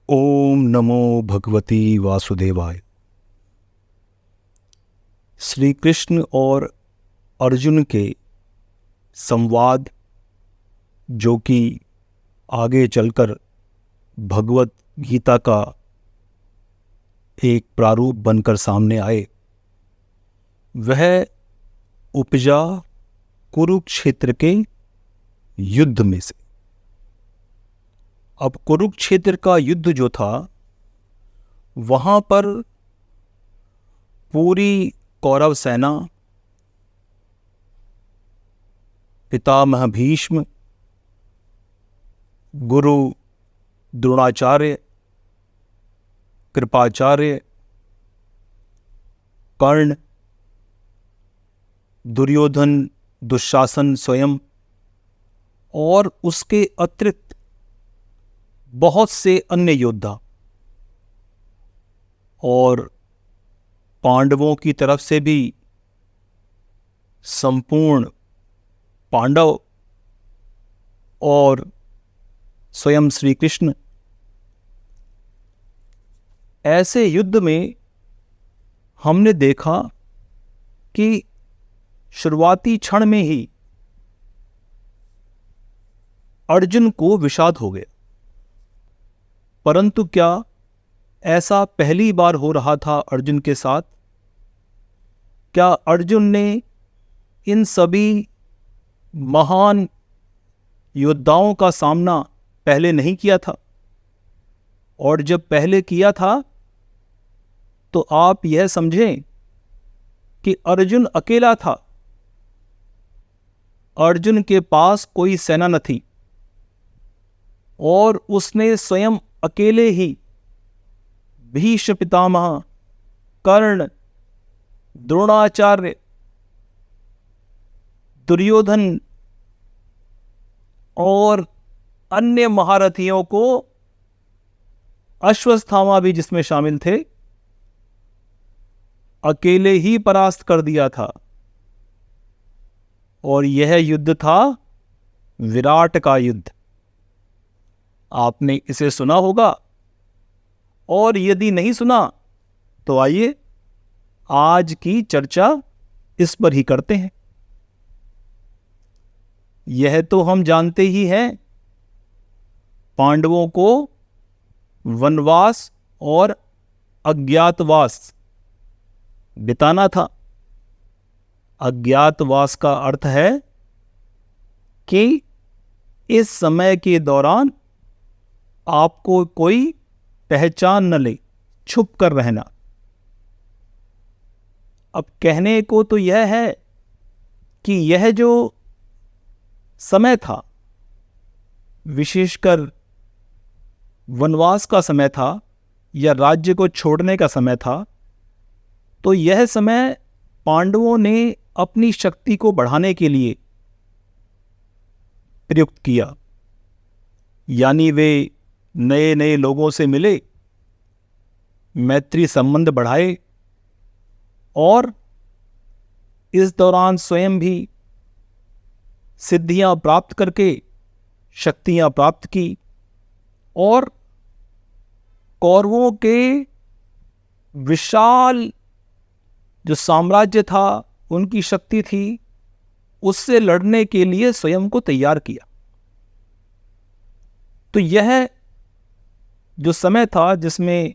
ओम नमो भगवती वासुदेवाय। श्री कृष्ण और अर्जुन के संवाद, जो कि आगे चलकर भगवत गीता का एक प्रारूप बनकर सामने आए, वह उपजा कुरुक्षेत्र के युद्ध में से। अब कुरुक्षेत्र का युद्ध जो था, वहां पर पूरी कौरव सेना, पितामह भीष्म, गुरु द्रोणाचार्य, कृपाचार्य, कर्ण, दुर्योधन, दुशासन स्वयं और उसके अतिरिक्त बहुत से अन्य योद्धा, और पांडवों की तरफ से भी संपूर्ण पांडव और स्वयं श्री कृष्ण। ऐसे युद्ध में हमने देखा कि शुरुआती क्षण में ही अर्जुन को विषाद हो गया। परंतु क्या ऐसा पहली बार हो रहा था अर्जुन के साथ? क्या अर्जुन ने इन सभी महान योद्धाओं का सामना पहले नहीं किया था? और जब पहले किया था तो आप यह समझें कि अर्जुन अकेला था। अर्जुन के पास कोई सेना न थी और उसने स्वयं अकेले ही भीष्म पितामह, कर्ण, द्रोणाचार्य, दुर्योधन और अन्य महारथियों को, अश्वत्थामा भी जिसमें शामिल थे, अकेले ही परास्त कर दिया था। और यह युद्ध था विराट का युद्ध। आपने इसे सुना होगा, और यदि नहीं सुना तो आइए आज की चर्चा इस पर ही करते हैं। यह तो हम जानते ही हैं, पांडवों को वनवास और अज्ञातवास बिताना था। अज्ञातवास का अर्थ है कि इस समय के दौरान आपको कोई पहचान न ले, छुप कर रहना। अब कहने को तो यह है कि यह जो समय था, विशेषकर वनवास का समय था या राज्य को छोड़ने का समय था, तो यह समय पांडवों ने अपनी शक्ति को बढ़ाने के लिए प्रयुक्त किया। यानी वे नए नए लोगों से मिले, मैत्री संबंध बढ़ाए और इस दौरान स्वयं भी सिद्धियां प्राप्त करके शक्तियां प्राप्त की, और कौरवों के विशाल जो साम्राज्य था, उनकी शक्ति थी, उससे लड़ने के लिए स्वयं को तैयार किया। तो यह जो समय था जिसमें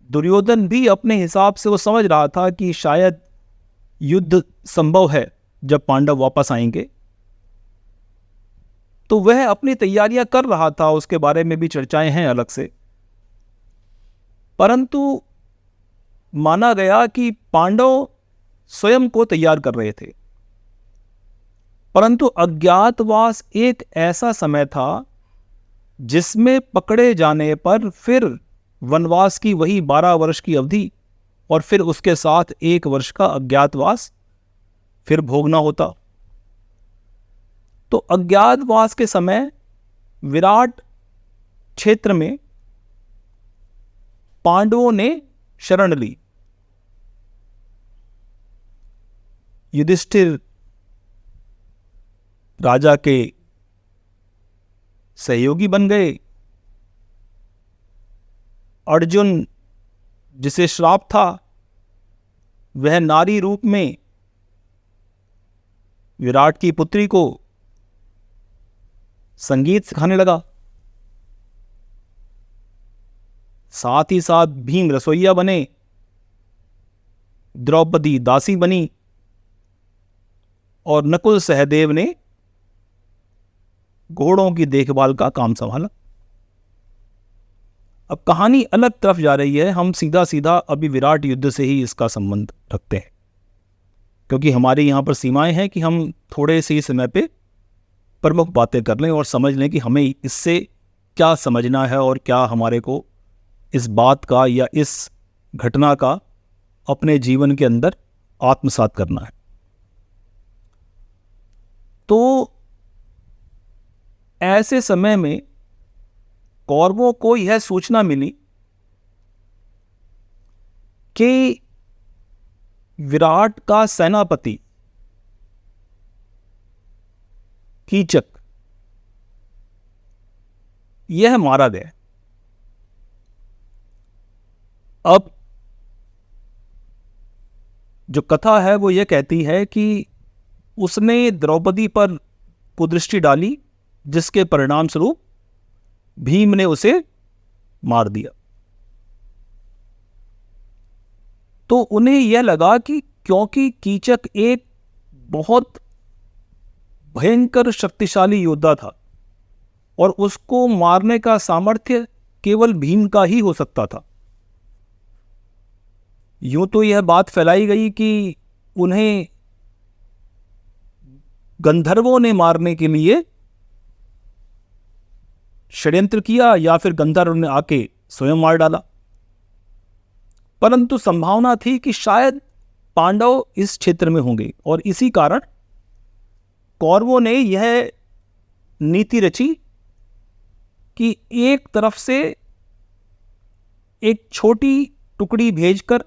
दुर्योधन भी अपने हिसाब से वो समझ रहा था कि शायद युद्ध संभव है जब पांडव वापस आएंगे, तो वह अपनी तैयारियां कर रहा था। उसके बारे में भी चर्चाएं हैं अलग से। परंतु माना गया कि पांडव स्वयं को तैयार कर रहे थे। परंतु अज्ञातवास एक ऐसा समय था जिसमें पकड़े जाने पर फिर वनवास की वही 12 वर्ष की अवधि और फिर उसके साथ 1 वर्ष का अज्ञातवास फिर भोगना होता। तो अज्ञातवास के समय विराट क्षेत्र में पांडवों ने शरण ली। युधिष्ठिर राजा के सहयोगी बन गए, अर्जुन जिसे श्राप था वह नारी रूप में विराट की पुत्री को संगीत सिखाने लगा। साथ ही साथ भीम रसोइया बने, द्रौपदी दासी बनी और नकुल सहदेव ने घोड़ों की देखभाल का काम संभाला। अब कहानी अलग तरफ जा रही है। हम सीधा सीधा अभी विराट युद्ध से ही इसका संबंध रखते हैं, क्योंकि हमारी यहाँ पर सीमाएं हैं कि हम थोड़े से ही समय पे प्रमुख बातें कर लें और समझ लें कि हमें इससे क्या समझना है और क्या हमारे को इस बात का या इस घटना का अपने जीवन के अंदर आत्मसात करना है। तो ऐसे समय में कौरवों को यह सूचना मिली कि विराट का सेनापति कीचक यह मारा गया। अब जो कथा है वो यह कहती है कि उसने द्रौपदी पर कुदृष्टि डाली, जिसके परिणाम स्वरूप भीम ने उसे मार दिया। तो उन्हें यह लगा कि क्योंकि कीचक एक बहुत भयंकर शक्तिशाली योद्धा था और उसको मारने का सामर्थ्य केवल भीम का ही हो सकता था। यूं तो यह बात फैलाई गई कि उन्हें गंधर्वों ने मारने के लिए षड्यंत्र किया या फिर गंधर्व ने आके स्वयं मार डाला, परंतु संभावना थी कि शायद पांडव इस क्षेत्र में होंगे और इसी कारण कौरवों ने यह नीति रची कि एक तरफ से एक छोटी टुकड़ी भेजकर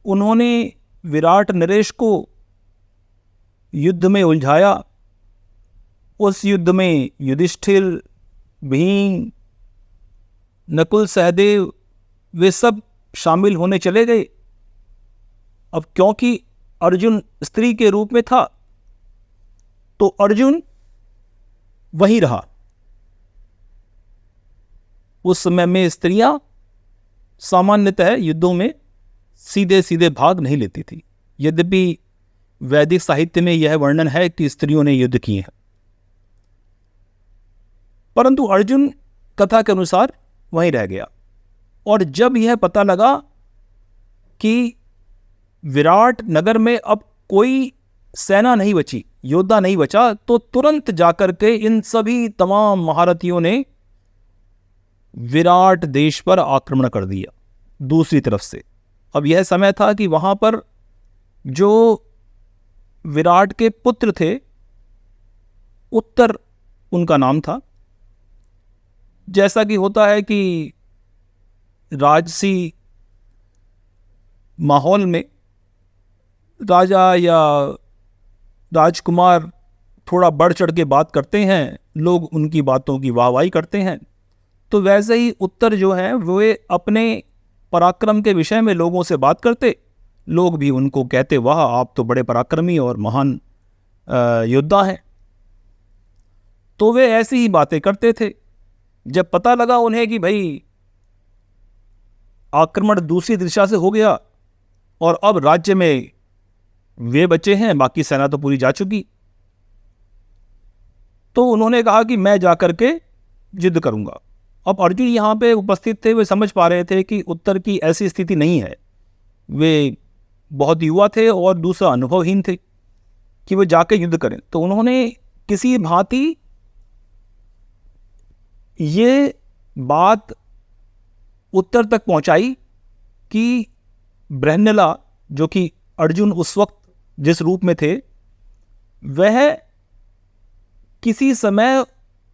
उन्होंने विराट नरेश को युद्ध में उलझाया। उस युद्ध में युधिष्ठिर, भीम, नकुल सहदेव वे सब शामिल होने चले गए। अब क्योंकि अर्जुन स्त्री के रूप में था तो अर्जुन वहीं रहा। उस समय में स्त्रियां सामान्यतः युद्धों में सीधे सीधे भाग नहीं लेती थी, यद्यपि वैदिक साहित्य में यह वर्णन है कि स्त्रियों ने युद्ध किए हैं, परंतु अर्जुन कथा के अनुसार वहीं रह गया। और जब यह पता लगा कि विराट नगर में अब कोई सेना नहीं बची, योद्धा नहीं बचा, तो तुरंत जाकर के इन सभी तमाम महारथियों ने विराट देश पर आक्रमण कर दिया दूसरी तरफ से। अब यह समय था कि वहां पर जो विराट के पुत्र थे, उत्तर उनका नाम था। जैसा कि होता है कि राजसी माहौल में राजा या राजकुमार थोड़ा बढ़ चढ़ के बात करते हैं, लोग उनकी बातों की वाहवाही करते हैं। तो वैसे ही उत्तर जो है वे अपने पराक्रम के विषय में लोगों से बात करते, लोग भी उनको कहते वाह आप तो बड़े पराक्रमी और महान योद्धा हैं। तो वे ऐसी ही बातें करते थे। जब पता लगा उन्हें कि भाई आक्रमण दूसरी दिशा से हो गया और अब राज्य में वे बचे हैं, बाकी सेना तो पूरी जा चुकी, तो उन्होंने कहा कि मैं जाकर के युद्ध करूंगा। अब अर्जुन यहां पे उपस्थित थे, वे समझ पा रहे थे कि उत्तर की ऐसी स्थिति नहीं है, वे बहुत युवा थे और दूसरा अनुभवहीन थे कि वे जाके युद्ध करें। तो उन्होंने किसी भांति ये बात उत्तर तक पहुंचाई कि बृहन्नला, जो कि अर्जुन उस वक्त जिस रूप में थे, वह किसी समय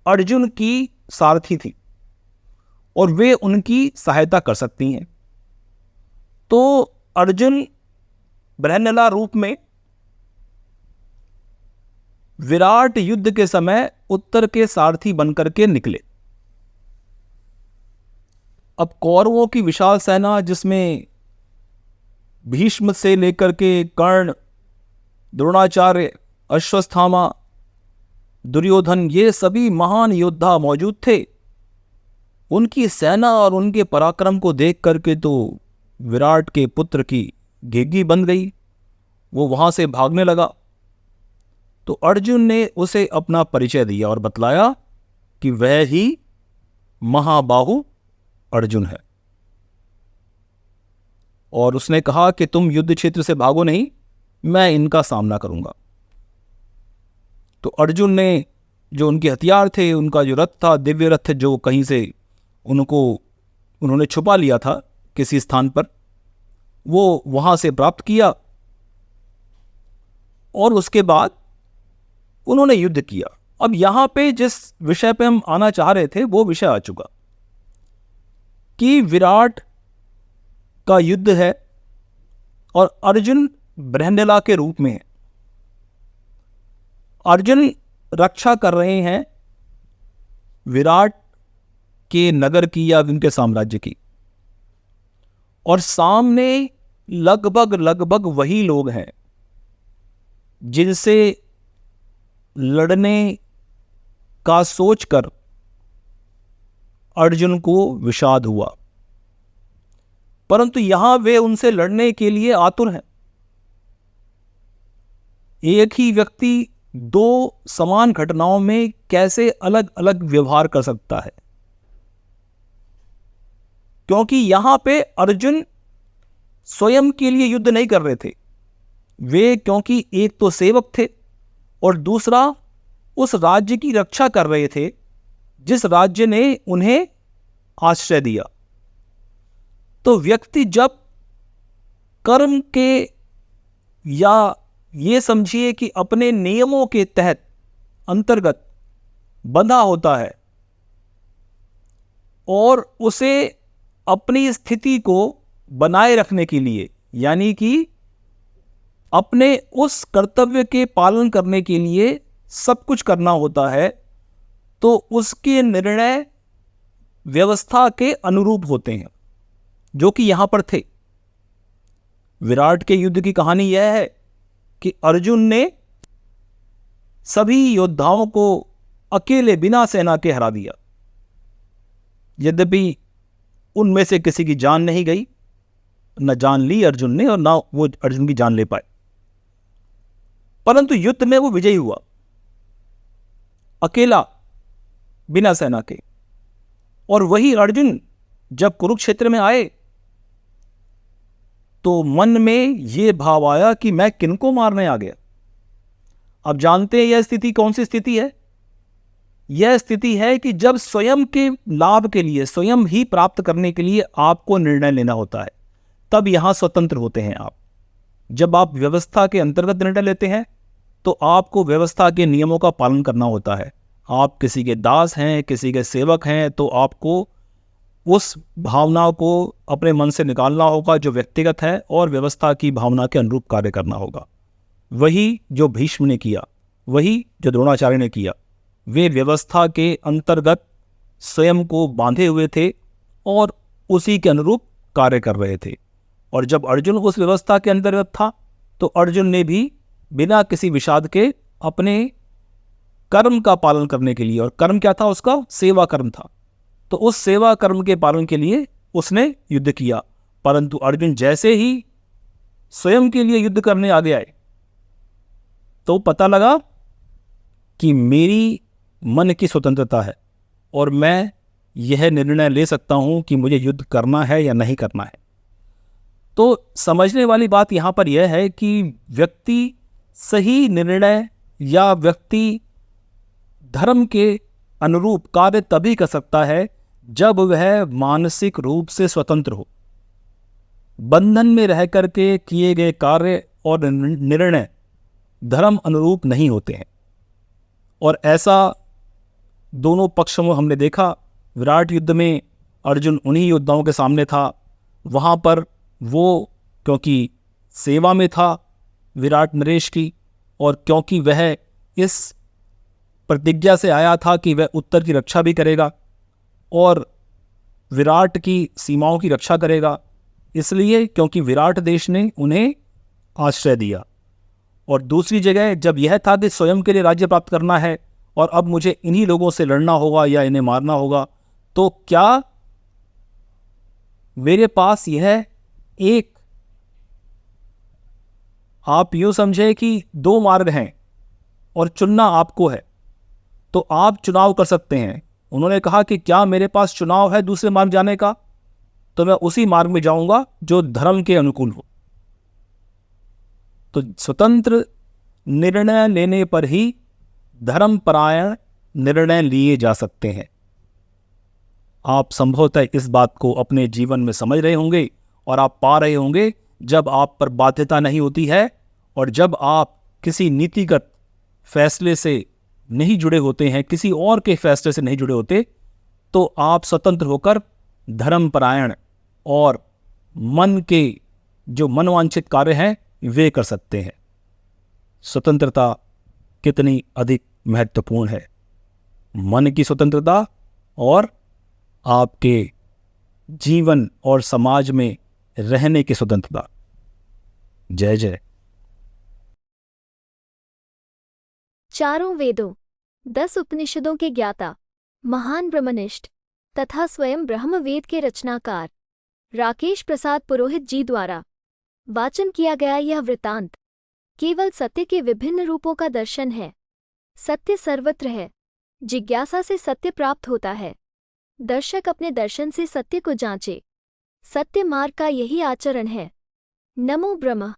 अर्जुन की सारथी थी और वे उनकी सहायता कर सकती हैं। तो अर्जुन बृहन्नला रूप में विराट युद्ध के समय उत्तर के सारथी बनकर के निकले। अब कौरवों की विशाल सेना, जिसमें भीष्म से लेकर के कर्ण, द्रोणाचार्य, अश्वत्थामा, दुर्योधन, ये सभी महान योद्धा मौजूद थे। उनकी सेना और उनके पराक्रम को देख करके तो विराट के पुत्र की घेगी बन गई। वो वहां से भागने लगा। तो अर्जुन ने उसे अपना परिचय दिया और बतलाया कि वह ही महाबाहु अर्जुन है। और उसने कहा कि तुम युद्ध क्षेत्र से भागो नहीं, मैं इनका सामना करूंगा। तो अर्जुन ने जो उनके हथियार थे, उनका जो रथ था, दिव्य रथ, जो कहीं से उन्होंने छुपा लिया था किसी स्थान पर, वो वहां से प्राप्त किया और उसके बाद उन्होंने युद्ध किया। अब यहां पे जिस विषय पे हम आना चाह रहे थे वो विषय आ चुका कि विराट का युद्ध है और अर्जुन बृहन्नला के रूप में है। अर्जुन रक्षा कर रहे हैं विराट के नगर की या उनके साम्राज्य की, और सामने लगभग वही लोग हैं जिनसे लड़ने का सोचकर अर्जुन को विषाद हुआ। परंतु यहां वे उनसे लड़ने के लिए आतुर हैं। एक ही व्यक्ति दो समान घटनाओं में कैसे अलग अलग व्यवहार कर सकता है? क्योंकि यहां पे अर्जुन स्वयं के लिए युद्ध नहीं कर रहे थे। वे क्योंकि एक तो सेवक थे और दूसरा उस राज्य की रक्षा कर रहे थे जिस राज्य ने उन्हें आश्रय दिया। तो व्यक्ति जब कर्म के, या ये समझिए कि अपने नियमों के तहत अंतर्गत बंधा होता है और उसे अपनी स्थिति को बनाए रखने के लिए, यानी कि अपने उस कर्तव्य के पालन करने के लिए सब कुछ करना होता है, तो उसके निर्णय व्यवस्था के अनुरूप होते हैं, जो कि यहां पर थे। विराट के युद्ध की कहानी यह है कि अर्जुन ने सभी योद्धाओं को अकेले बिना सेना के हरा दिया। यद्यपि उनमें से किसी की जान नहीं गई, न जान ली अर्जुन ने और ना वो अर्जुन की जान ले पाए, परंतु युद्ध में वो विजयी हुआ अकेला बिना सेना के। और वही अर्जुन जब कुरुक्षेत्र में आए तो मन में यह भाव आया कि मैं किनको मारने आ गया। अब जानते हैं यह स्थिति कौन सी स्थिति है? यह स्थिति है कि जब स्वयं के लाभ के लिए, स्वयं ही प्राप्त करने के लिए आपको निर्णय लेना होता है, तब यहां स्वतंत्र होते हैं आप। जब आप व्यवस्था के अंतर्गत निर्णय लेते हैं तो आपको व्यवस्था के नियमों का पालन करना होता है। आप किसी के दास हैं, किसी के सेवक हैं, तो आपको उस भावना को अपने मन से निकालना होगा जो व्यक्तिगत है और व्यवस्था की भावना के अनुरूप कार्य करना होगा। वही जो भीष्म ने किया, वही जो द्रोणाचार्य ने किया। वे व्यवस्था के अंतर्गत स्वयं को बांधे हुए थे और उसी के अनुरूप कार्य कर रहे थे। और जब अर्जुन उस व्यवस्था के अंतर्गत था तो अर्जुन ने भी बिना किसी विषाद के अपने कर्म का पालन करने के लिए, और कर्म क्या था उसका? सेवा कर्म था, तो उस सेवा कर्म के पालन के लिए उसने युद्ध किया। परंतु अर्जुन जैसे ही स्वयं के लिए युद्ध करने आगे आए तो पता लगा कि मेरी मन की स्वतंत्रता है और मैं यह निर्णय ले सकता हूं कि मुझे युद्ध करना है या नहीं करना है। तो समझने वाली बात यहां पर यह है कि व्यक्ति सही निर्णय या व्यक्ति धर्म के अनुरूप कार्य तभी कर सकता है जब वह मानसिक रूप से स्वतंत्र हो। बंधन में रह करके किए गए कार्य और निर्णय धर्म अनुरूप नहीं होते हैं। और ऐसा दोनों पक्षों में हमने देखा। विराट युद्ध में अर्जुन उन्हीं योद्धाओं के सामने था। वहाँ पर वो क्योंकि सेवा में था विराट नरेश की, और क्योंकि वह इस प्रतिज्ञा से आया था कि वह उत्तर की रक्षा भी करेगा, और विराट की सीमाओं की रक्षा करेगा, इसलिए क्योंकि विराट देश ने उन्हें आश्रय दिया। और दूसरी जगह जब यह था कि स्वयं के लिए राज्य प्राप्त करना है और अब मुझे इन्हीं लोगों से लड़ना होगा या इन्हें मारना होगा, तो क्या मेरे पास यह एक, आप यूं समझे कि दो मार्ग हैं और चुनना आपको है, तो आप चुनाव कर सकते हैं। उन्होंने कहा कि क्या मेरे पास चुनाव है दूसरे मार्ग जाने का, तो मैं उसी मार्ग में जाऊंगा जो धर्म के अनुकूल हो। तो स्वतंत्र निर्णय लेने पर ही धर्मपरायण निर्णय लिए जा सकते हैं। आप संभवतः इस बात को अपने जीवन में समझ रहे होंगे और आप पा रहे होंगे, जब आप पर बाध्यता नहीं होती है और जब आप किसी नीतिगत फैसले से नहीं जुड़े होते हैं, किसी और के फैसले से नहीं जुड़े होते, तो आप स्वतंत्र होकर धर्मपरायण और मन के जो मनवांछित कार्य हैं वे कर सकते हैं। स्वतंत्रता कितनी अधिक महत्वपूर्ण है, मन की स्वतंत्रता और आपके जीवन और समाज में रहने की स्वतंत्रता। जय जय। चारों वेदों, 10 उपनिषदों के ज्ञाता, महान ब्रह्मनिष्ठ तथा स्वयं ब्रह्मवेद के रचनाकार राकेश प्रसाद पुरोहित जी द्वारा वाचन किया गया यह वृत्तांत केवल सत्य के विभिन्न रूपों का दर्शन है। सत्य सर्वत्र है, जिज्ञासा से सत्य प्राप्त होता है। दर्शक अपने दर्शन से सत्य को जांचे, सत्य मार्ग का यही आचरण है। नमो ब्रह्म।